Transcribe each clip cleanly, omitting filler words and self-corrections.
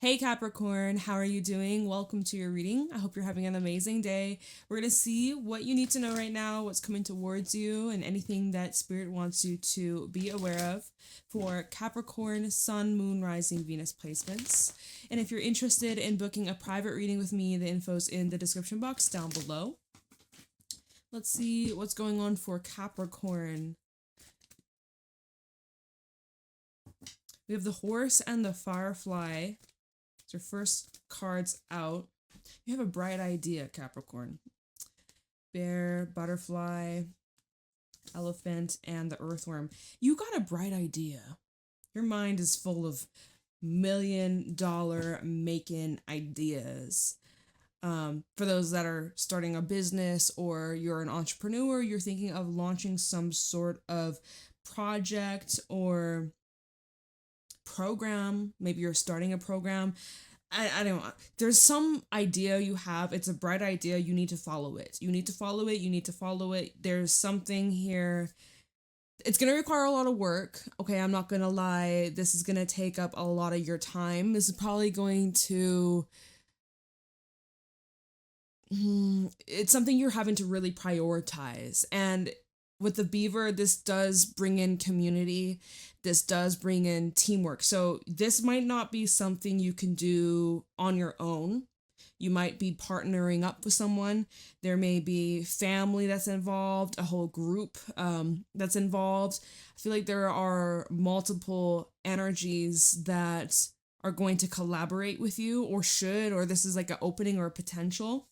Hey Capricorn, how are you doing? Welcome to your reading. I hope you're having an amazing day. We're going to see what you need to know right now, what's coming towards you, and anything that Spirit wants you to be aware of for Capricorn, Sun, Moon, Rising, Venus placements. And if you're interested in booking a private reading with me, the info's in the description box down below. Let's see what's going on for Capricorn. We have the Horse and the Firefly. Your first cards out. You have a bright idea, Capricorn. Bear, butterfly, elephant, and the earthworm. You got a bright idea. Your mind is full of $1,000,000 making ideas. For those that are starting a business or you're an entrepreneur, you're thinking of launching some sort of project or program. Maybe you're starting a program. I don't know. There's some idea you have. It's a bright idea. You need to follow it. You need to follow it. You need to follow it. There's something here. It's going to require a lot of work. Okay, I'm not going to lie. This is going to take up a lot of your time. This is probably going to... It's something you're having to really prioritize. And with the beaver, this does bring in community. This does bring in teamwork. So this might not be something you can do on your own. You might be partnering up with someone. There may be family that's involved, a whole group that's involved. I feel like there are multiple energies that are going to collaborate with you or should, or this is like an opening or a potential.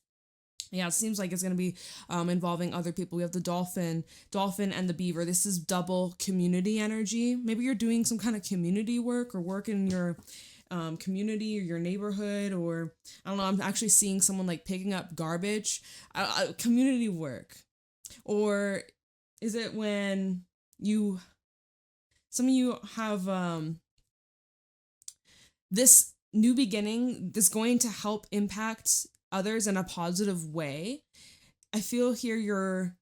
Yeah, it seems like it's going to be involving other people. We have the dolphin and the beaver. This is double community energy. Maybe you're doing some kind of community work or work in your community or your neighborhood, or I don't know, I'm actually seeing someone like picking up garbage. Community work. Or is it when some of you have this new beginning that's going to help impact others in a positive way. I feel here you're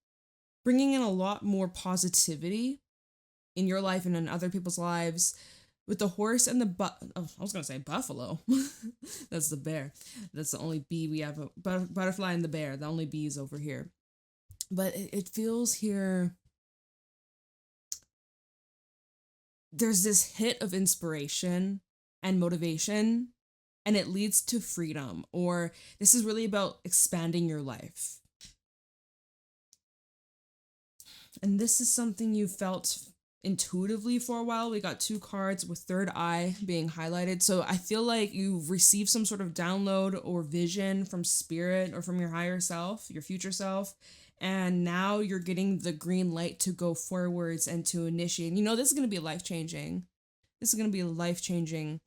bringing in a lot more positivity in your life and in other people's lives. With the horse and I was going to say buffalo. That's the bear. That's the only bee we have. Butterfly and the bear, the only bees over here. But it feels here there's this hit of inspiration and motivation, and it leads to freedom, or this is really about expanding your life. And this is something you felt intuitively for a while. We got 2 cards with third eye being highlighted. So I feel like you've received some sort of download or vision from spirit or from your higher self, your future self. And now you're getting the green light to go forwards and to initiate. You know, this is going to be life-changing. This is going to be life-changing.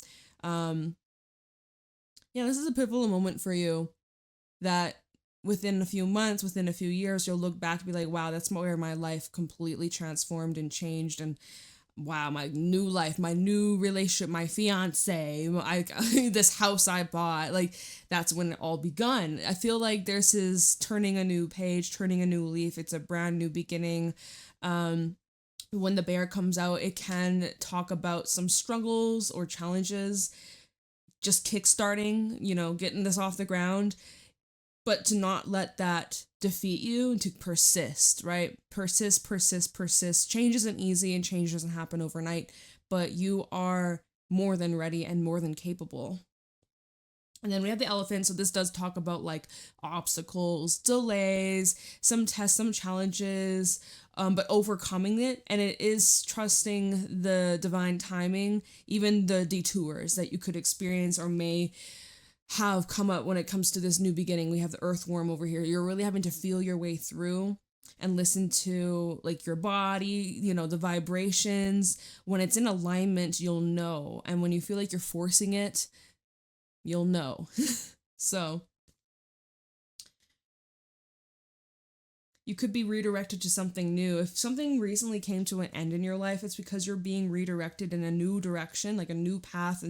Yeah, this is a pivotal moment for you that within a few months, within a few years, you'll look back and be like, wow, that's where my life completely transformed and changed. And wow, my new life, my new relationship, my fiance, this house I bought, like that's when it all begun. I feel like this is turning a new page, turning a new leaf. It's a brand new beginning. When the bear comes out, it can talk about some struggles or challenges, just kickstarting, getting this off the ground, but to not let that defeat you and to persist, right? Persist. Change isn't easy and change doesn't happen overnight, but you are more than ready and more than capable. And then we have the elephant. So this does talk about like obstacles, delays, some tests, some challenges, but overcoming it. And it is trusting the divine timing, even the detours that you could experience or may have come up when it comes to this new beginning. We have the earthworm over here. You're really having to feel your way through and listen to like your body, the vibrations. When it's in alignment, you'll know. And when you feel like you're forcing it, you'll know. So you could be redirected to something new. If something recently came to an end in your life, it's because you're being redirected in a new direction, like a new path,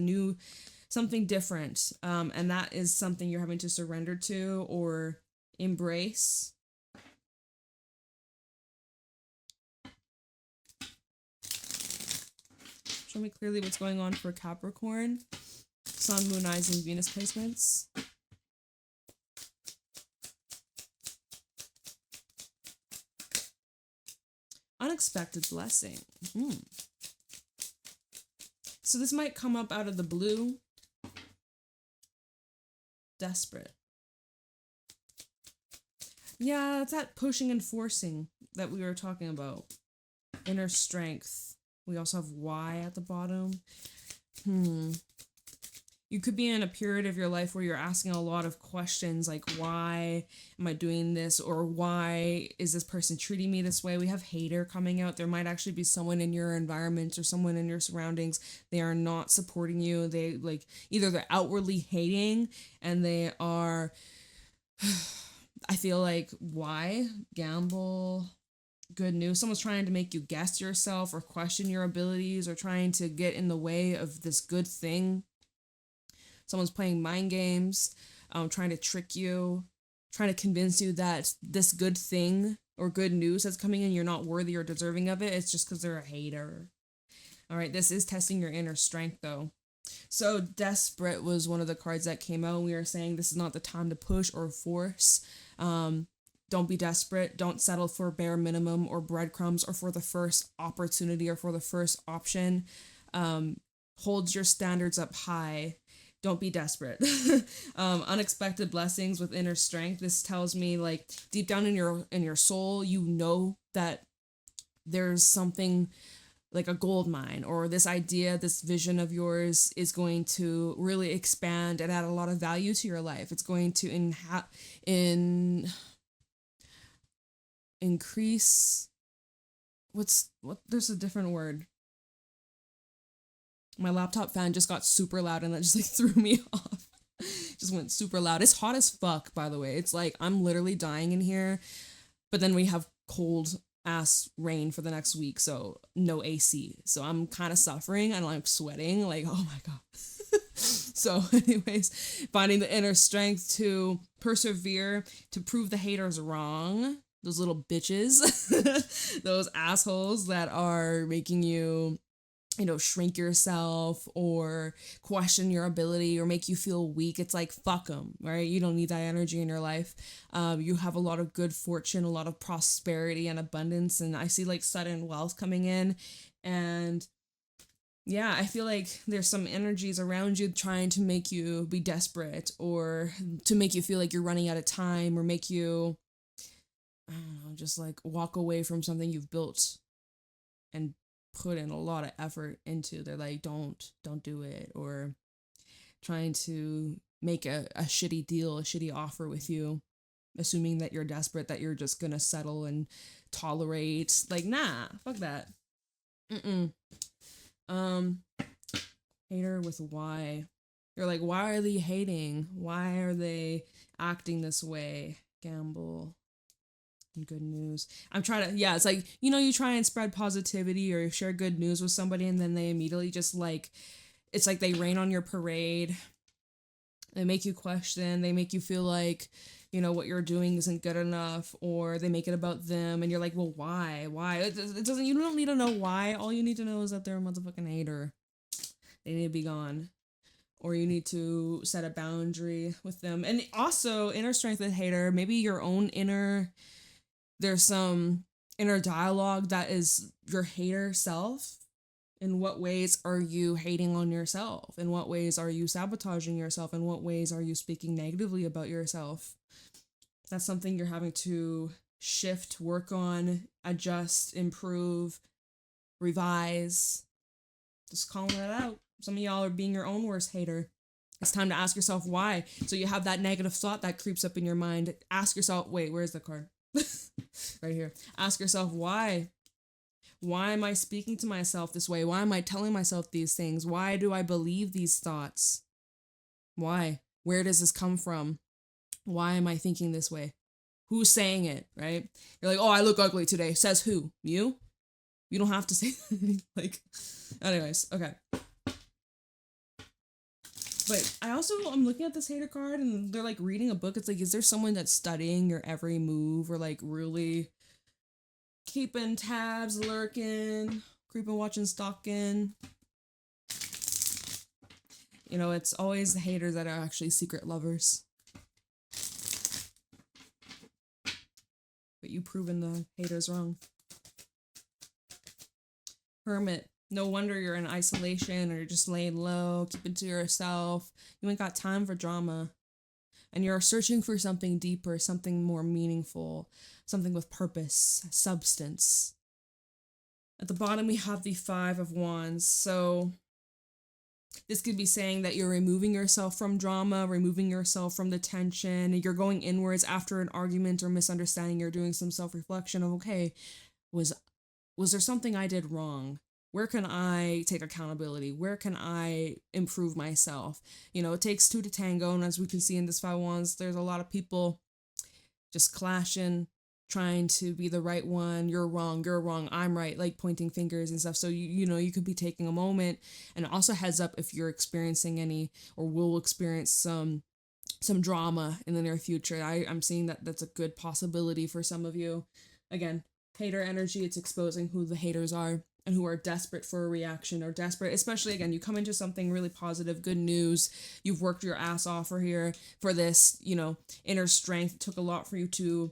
something different. And that is something you're having to surrender to or embrace. Show me clearly what's going on for Capricorn. Sun, Moon, Rising, Venus placements. Unexpected blessing. So this might come up out of the blue. Desperate. Yeah, it's that pushing and forcing that we were talking about. Inner strength. We also have Y at the bottom. You could be in a period of your life where you're asking a lot of questions like, why am I doing this? Or why is this person treating me this way? We have hater coming out. There might actually be someone in your environment or someone in your surroundings. They are not supporting you. They like, either they're outwardly hating and they are, I feel like, why? Gamble. Good news. Someone's trying to make you guess yourself or question your abilities or trying to get in the way of this good thing. Someone's playing mind games, trying to trick you, trying to convince you that this good thing or good news that's coming in, you're not worthy or deserving of it. It's just because they're a hater. All right, this is testing your inner strength, though. So desperate was one of the cards that came out. We were saying this is not the time to push or force. Don't be desperate. Don't settle for bare minimum or breadcrumbs or for the first opportunity or for the first option. Hold your standards up high. Don't be desperate. Unexpected blessings with inner strength. This tells me like deep down in your soul, you know that there's something like a gold mine, or this idea, this vision of yours is going to really expand and add a lot of value to your life. It's going to increase. There's a different word. My laptop fan just got super loud and that just like threw me off. Just went super loud. It's hot as fuck, by the way. It's like I'm literally dying in here. But then we have cold ass rain for the next week, so no AC. So I'm kind of suffering and I'm sweating like, oh my God. So anyways, finding the inner strength to persevere, to prove the haters wrong. Those little bitches, those assholes that are making you, shrink yourself or question your ability or make you feel weak. It's like, fuck them, right? You don't need that energy in your life. You have a lot of good fortune, a lot of prosperity and abundance. And I see like sudden wealth coming in. And yeah, I feel like there's some energies around you trying to make you be desperate or to make you feel like you're running out of time or make you, I don't know, just like walk away from something you've built and put in a lot of effort into. They're like, don't do it, or trying to make a shitty deal, a shitty offer with you, assuming that you're desperate, that you're just gonna settle and tolerate. Like, nah, fuck that. Hater with why. You're like, why are they hating? Why are they acting this way? Gamble. Good news. I'm trying to, yeah, it's like, you try and spread positivity or share good news with somebody and then they immediately just like, it's like they rain on your parade. They make you question. They make you feel like, what you're doing isn't good enough, or they make it about them and you're like, well, why? It doesn't, you don't need to know why. All you need to know is that they're a motherfucking hater. They need to be gone. Or you need to set a boundary with them. And also, inner strength with hater, maybe your own there's some inner dialogue that is your hater self. In what ways are you hating on yourself? In what ways are you sabotaging yourself? In what ways are you speaking negatively about yourself? That's something you're having to shift, work on, adjust, improve, revise. Just calling it out. Some of y'all are being your own worst hater. It's time to ask yourself why. So you have that negative thought that creeps up in your mind. Ask yourself, wait, where's the card? Right here. Ask yourself why. Why am I speaking to myself this way? Why am I telling myself these things? Why do I believe these thoughts? Why? Where does this come from? Why am I thinking this way? Who's saying it, right? You're like, oh, I look ugly today. Says who? You? You don't have to say like, anyways, okay. But I'm looking at this hater card and they're like reading a book. It's like, is there someone that's studying your every move or like really keeping tabs, lurking, creeping, watching, stalking? You know, it's always the haters that are actually secret lovers. But you've proven the haters wrong. Hermit. No wonder you're in isolation or you're just laying low, keeping to yourself. You ain't got time for drama. And you're searching for something deeper, something more meaningful, something with purpose, substance. At the bottom, we have the 5 of Wands. So this could be saying that you're removing yourself from drama, removing yourself from the tension. You're going inwards after an argument or misunderstanding. You're doing some self-reflection of, okay, was there something I did wrong? Where can I take accountability? Where can I improve myself? You know, it takes 2 to tango. And as we can see in this 5 of Wands, there's a lot of people just clashing, trying to be the right one. You're wrong, I'm right, like pointing fingers and stuff. So, you know, you could be taking a moment, and also heads up if you're experiencing any or will experience some drama in the near future. I'm seeing that that's a good possibility for some of you. Again, hater energy, it's exposing who the haters are and who are desperate for a reaction or desperate, especially again, you come into something really positive, good news. You've worked your ass off for this, you know, inner strength. It took a lot for you to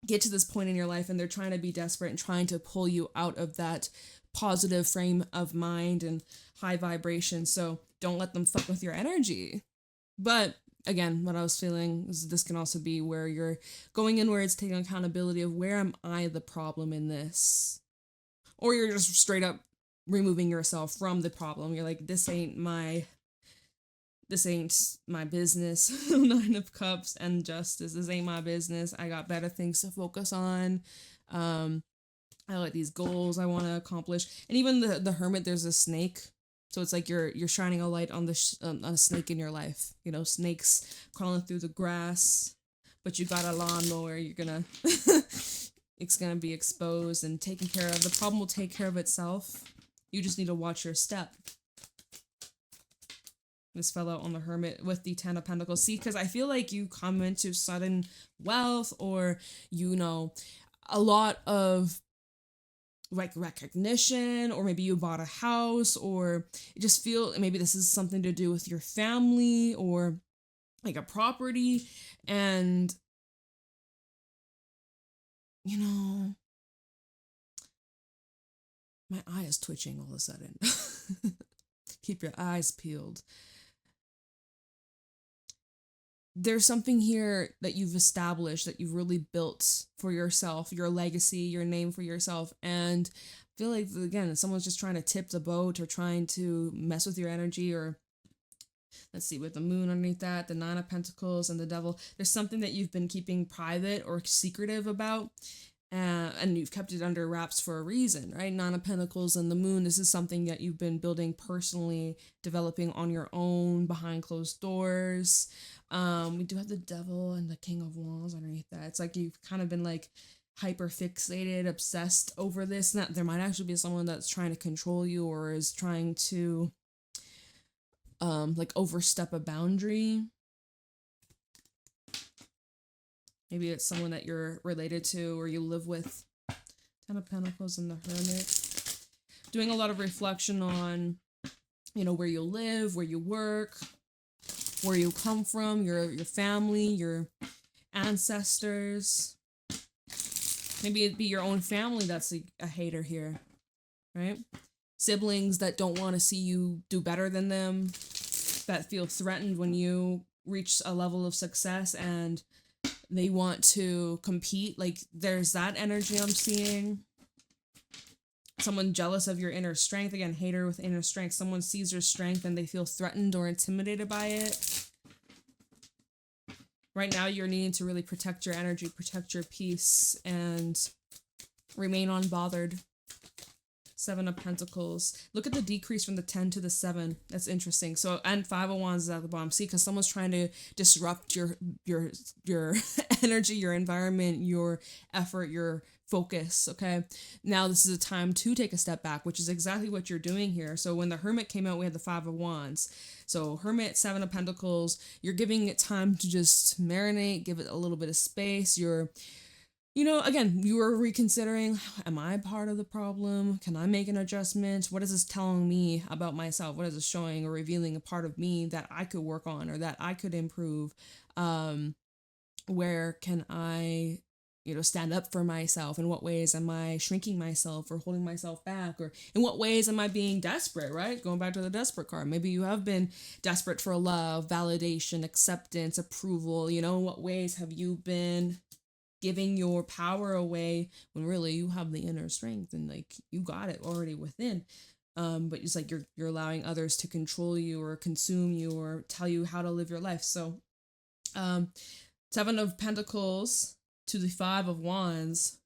get to this point in your life, and they're trying to be desperate and trying to pull you out of that positive frame of mind and high vibration. So don't let them fuck with your energy. But again, what I was feeling is this can also be where you're going inwards, taking accountability of where am I the problem in this? Or you're just straight up removing yourself from the problem. You're like, this ain't my business. 9 of Cups and Justice. This ain't my business. I got better things to focus on. I like these goals I want to accomplish. And even the Hermit, there's a snake. So it's like you're shining a light on on a snake in your life. You know, snakes crawling through the grass, but you got a lawnmower. You're gonna it's gonna be exposed and taken care of. The problem will take care of itself. You just need to watch your step. This fell out on the Hermit with the 10 of Pentacles. See, because I feel like you come into sudden wealth, or, you know, a lot of like recognition, or maybe you bought a house, or you just feel maybe this is something to do with your family or like a property. And, you know, my eye is twitching all of a sudden. Keep your eyes peeled. There's something here that you've established, that you've really built for yourself, your legacy, your name for yourself. And I feel like, again, someone's just trying to tip the boat or trying to mess with your energy. Or let's see, with the Moon underneath that, the 9 of Pentacles and the Devil, there's something that you've been keeping private or secretive about. And you've kept it under wraps for a reason, right? 9 of Pentacles and the Moon, this is something that you've been building personally, developing on your own, behind closed doors. We do have the Devil and the King of Wands underneath that. It's like you've kind of been like hyper fixated, obsessed over this. Now, there might actually be someone that's trying to control you or is trying to like overstep a boundary. Maybe it's someone that you're related to or you live with. 10 of Pentacles and the Hermit. Doing a lot of reflection on, you know, where you live, where you work, where you come from, your family, your ancestors. Maybe it'd be your own family that's a hater here, right? Siblings that don't want to see you do better than them, that feel threatened when you reach a level of success and they want to compete. Like, there's that energy I'm seeing. Someone jealous of your inner strength. Again, hater with inner strength. Someone sees your strength and they feel threatened or intimidated by it. Right now, you're needing to really protect your energy, protect your peace, and remain unbothered. 7 of Pentacles. Look at the decrease from the 10 to the 7. That's interesting. So, and 5 of Wands is at the bottom. See, because someone's trying to disrupt your energy, your environment, your effort, your focus. Okay. Now this is a time to take a step back, which is exactly what you're doing here. So when the Hermit came out, we had the 5 of Wands. So Hermit, 7 of Pentacles, you're giving it time to just marinate, give it a little bit of space. You're Again, you were reconsidering, am I part of the problem? Can I make an adjustment? What is this telling me about myself? What is it showing or revealing a part of me that I could work on or that I could improve? Where can I, stand up for myself? In what ways am I shrinking myself or holding myself back? Or in what ways am I being desperate, right? Going back to the desperate card. Maybe you have been desperate for love, validation, acceptance, approval. In what ways have you been giving your power away when really you have the inner strength and like you got it already within? But it's like you're allowing others to control you or consume you or tell you how to live your life. So, Seven of Pentacles to the Five of Wands.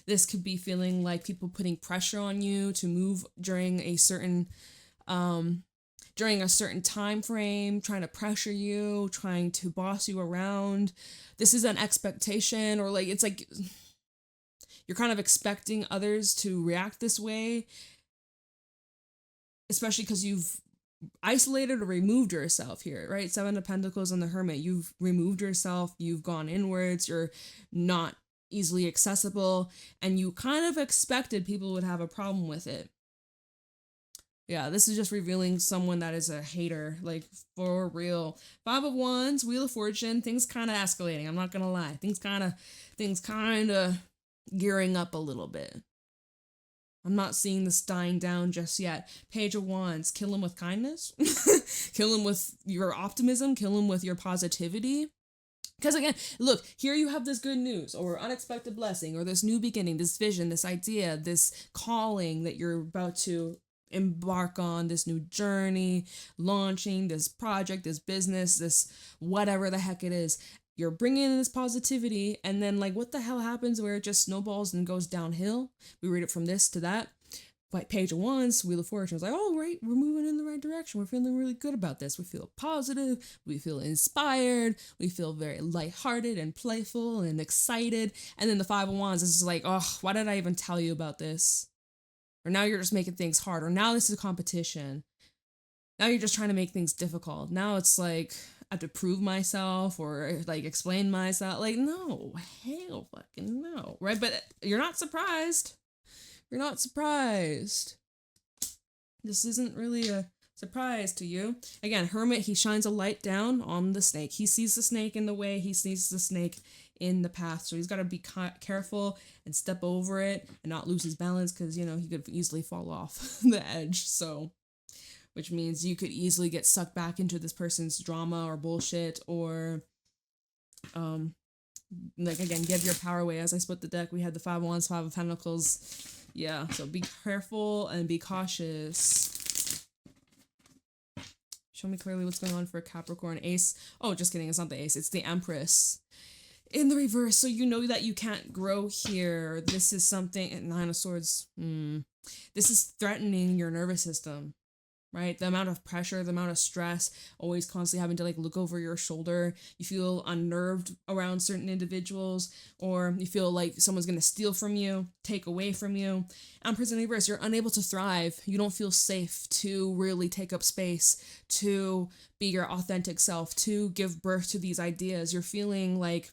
This could be feeling like people putting pressure on you to move during a certain time frame, trying to pressure you, trying to boss you around. This is an expectation, or like it's like you're kind of expecting others to react this way, especially because you've isolated or removed yourself here, right? Seven of Pentacles and the Hermit. You've removed yourself, you've gone inwards, you're not easily accessible, and you kind of expected people would have a problem with it. Yeah, this is just revealing someone that is a hater, like for real. Five of Wands, Wheel of Fortune, things kind of escalating. I'm not gonna lie, things kind of gearing up a little bit. I'm not seeing this dying down just yet. Page of Wands, kill him with kindness, kill him with your optimism, kill him with your positivity. Because again, look, here you have this good news or unexpected blessing or this new beginning, this vision, this idea, this calling that you're about to embark on, this new journey, launching this project, this business, this whatever the heck it is. You're bringing in this positivity, and then like what the hell happens where it just snowballs and goes downhill? We read it from this to that. But Page of Wands, Wheel of Fortune is like, oh, right, we're moving in the right direction. We're feeling really good about this. We feel positive. We feel inspired. We feel very lighthearted and playful and excited. And then the Five of Wands is just like, oh, why did I even tell you about this? Or now you're just making things hard. Or now this is a competition. Now you're just trying to make things difficult. Now it's like I have to prove myself or like explain myself. Like, no, hell fucking no. Right? But you're not surprised. You're not surprised. This isn't really a surprise to you. Again, Hermit, he shines a light down on the snake. He sees the snake in the way. He sees the snake in the path. So he's got to be careful and step over it and not lose his balance because, he could easily fall off the edge. So, which means you could easily get sucked back into this person's drama or bullshit or, like, again, give your power away. As I split the deck, we had the Five of Wands, Five of Pentacles. Yeah, so be careful and be cautious. Show me clearly what's going on for Capricorn. Ace. Oh, just kidding. It's not the Ace. It's the Empress. In the reverse. So you know that you can't grow here. This is something. Nine of Swords. This is threatening your nervous system. Right? The amount of pressure, the amount of stress, always constantly having to like look over your shoulder. You feel unnerved around certain individuals, or you feel like someone's going to steal from you, take away from you. Empress in reverse, you're unable to thrive. You don't feel safe to really take up space, to be your authentic self, to give birth to these ideas. You're feeling like,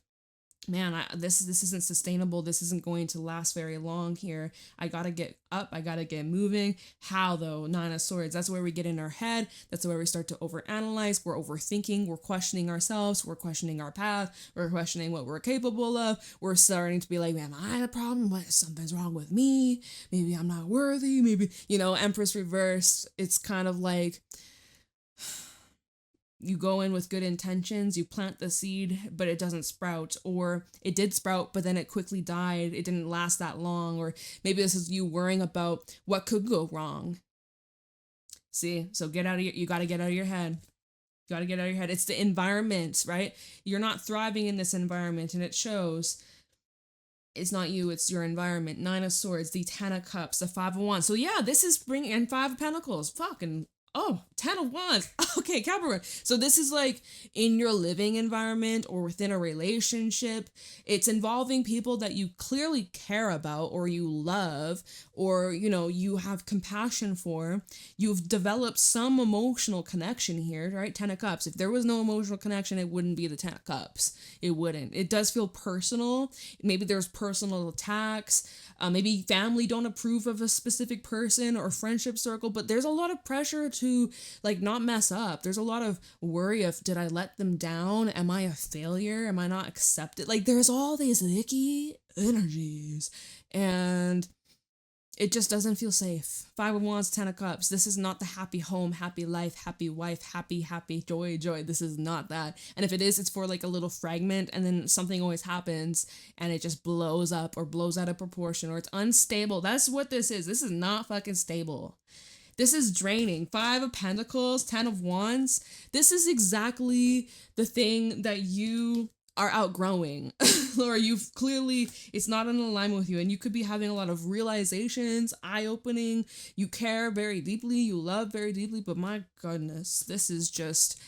man, this isn't sustainable. This isn't going to last very long here. I gotta get up. I gotta get moving. How though? Nine of Swords. That's where we get in our head. That's where we start to overanalyze. We're overthinking. We're questioning ourselves. We're questioning our path. We're questioning what we're capable of. We're starting to be like, man, am I the problem? What? Something's wrong with me. Maybe I'm not worthy. Maybe, Empress reversed. It's kind of like, you go in with good intentions, you plant the seed, but it doesn't sprout, or it did sprout, but then it quickly died. It didn't last that long, or maybe this is you worrying about what could go wrong. See, so you got to get out of your head. You got to get out of your head. It's the environment, right? You're not thriving in this environment, and it shows. It's not you, it's your environment. Nine of Swords, the Ten of Cups, the Five of Wands. So yeah, this is bringing in Five of Pentacles. Fucking, Ten of Wands. Okay, Capricorn. So this is like in your living environment or within a relationship. It's involving people that you clearly care about or you love or, you know, you have compassion for. You've developed some emotional connection here, right? Ten of Cups. If there was no emotional connection, it wouldn't be the Ten of Cups. It wouldn't. It does feel personal. Maybe there's personal attacks. Maybe family don't approve of a specific person or friendship circle, but there's a lot of pressure to like not mess up. There's a lot of worry of, did I let them down? Am I a failure? Am I not accepted? Like there's all these icky energies and it just doesn't feel safe. Five of Wands, Ten of Cups. This is not the happy home, happy life, happy wife, happy, joy. This is not that. And if it is, it's for like a little fragment and then something always happens and it just blows up or blows out of proportion or it's unstable. That's what this is. This is not fucking stable. This is draining. Five of Pentacles, Ten of Wands. This is exactly the thing that you are outgrowing or you've clearly, it's not in alignment with you and you could be having a lot of realizations, eye-opening. You care very deeply, you love very deeply, but my goodness, this is just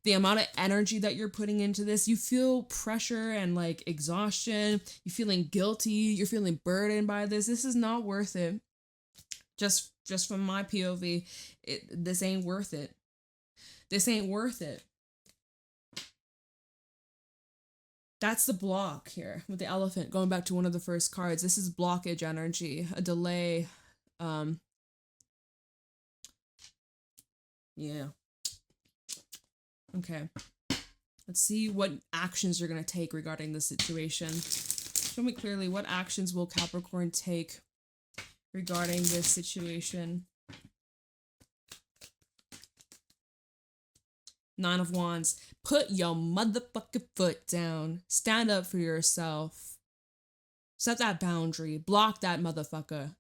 the amount of energy that you're putting into this. You feel pressure and like exhaustion. You're feeling guilty. You're feeling burdened by this. This is not worth it. Just from my POV, this ain't worth it. This ain't worth it. That's the block here with the elephant. Going back to one of the first cards, this is blockage energy, a delay. Yeah. Okay. Let's see what actions you're going to take regarding this situation. Show me clearly, what actions will Capricorn take regarding this situation? Nine of Wands. Put your motherfucking foot down. Stand up for yourself. Set that boundary. Block that motherfucker.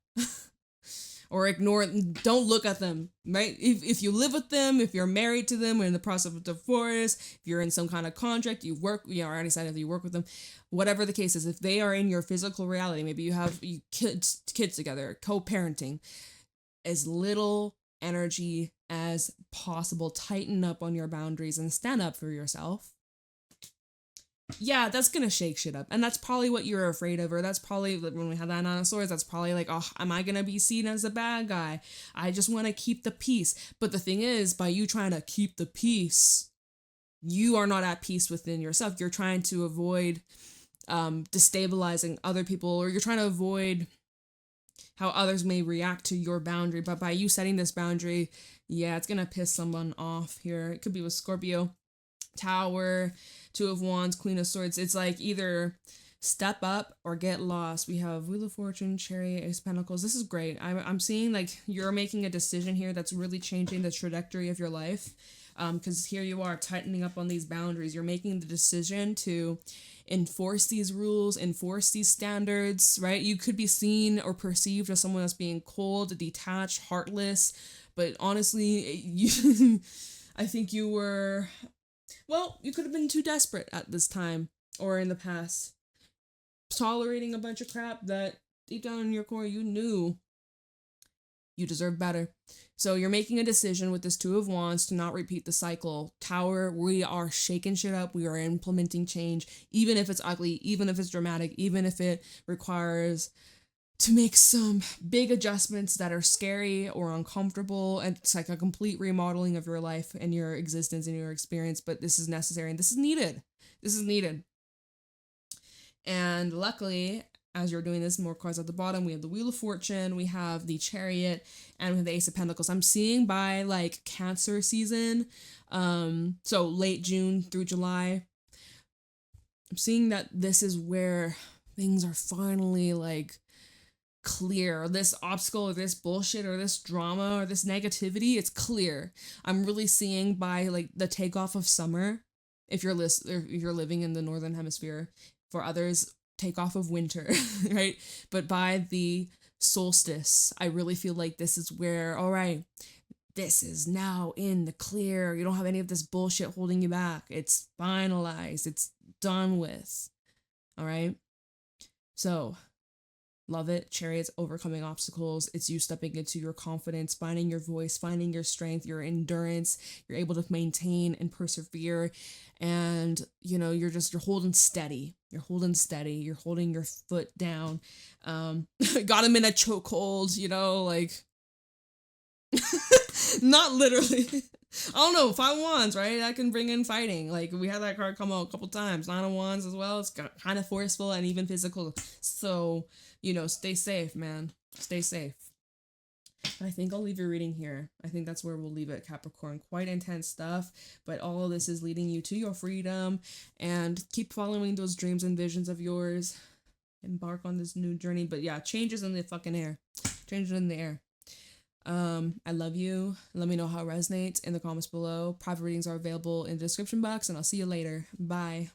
Or ignore it. Don't look at them, right? If you live with them, if you're married to them, or in the process of divorce, if you're in some kind of contract, you work, you know, or any side of you work with them, whatever the case is, if they are in your physical reality, maybe you have kids together, co-parenting, as little energy as possible. Tighten up on your boundaries and stand up for yourself. Yeah, that's gonna shake shit up. And that's probably what you're afraid of, or that's probably, when we had that Nine of Swords, that's probably like, oh, am I gonna be seen as a bad guy? I just want to keep the peace. But the thing is, by you trying to keep the peace, you are not at peace within yourself. You're trying to avoid destabilizing other people, or you're trying to avoid how others may react to your boundary. But by you setting this boundary, yeah, it's gonna piss someone off here. It could be with Scorpio. Tower, Two of Wands, Queen of Swords. It's like either step up or get lost. We have Wheel of Fortune, Chariot, Ace of Pentacles. This is great. I'm seeing like you're making a decision here that's really changing the trajectory of your life. Because here you are tightening up on these boundaries. You're making the decision to enforce these rules, enforce these standards, right? You could be seen or perceived as someone that's being cold, detached, heartless. But honestly, I think you were... Well, you could have been too desperate at this time or in the past, tolerating a bunch of crap that deep down in your core you knew you deserve better. So you're making a decision with this Two of Wands to not repeat the cycle. Tower, we are shaking shit up. We are implementing change, even if it's ugly, even if it's dramatic, even if it requires to make some big adjustments that are scary or uncomfortable. And it's like a complete remodeling of your life and your existence and your experience. But this is necessary and this is needed. This is needed. And luckily, as you're doing this, more cards at the bottom, we have the Wheel of Fortune, we have the Chariot, and we have the Ace of Pentacles. I'm seeing by like Cancer season, so late June through July, I'm seeing that this is where things are finally like clear. This obstacle or this bullshit or this drama or this negativity, it's clear. I'm really seeing by like the takeoff of summer, if you're living in the northern hemisphere. For others, takeoff of winter, right? But by the solstice, I really feel like this is where, all right, this is now in the clear. You don't have any of this bullshit holding you back. It's finalized. It's done with. All right. So Love it. Chariots, overcoming obstacles. It's you stepping into your confidence, finding your voice, finding your strength, your endurance. You're able to maintain and persevere. And, you're holding steady. You're holding steady. You're holding your foot down. Got him in a chokehold, like, not literally. I don't know, 5-of-Wands, right? That can bring in fighting. Like, we had that card come out a couple times. 9-of-Wands as well. It's kind of forceful and even physical. So, stay safe, man. Stay safe. I think I'll leave your reading here. I think that's where we'll leave it, Capricorn. Quite intense stuff, but all of this is leading you to your freedom, and keep following those dreams and visions of yours. Embark on this new journey. But yeah, changes in the fucking air. Changes in the air. I love you. Let me know how it resonates in the comments below. Private readings are available in the description box, and I'll see you later. Bye.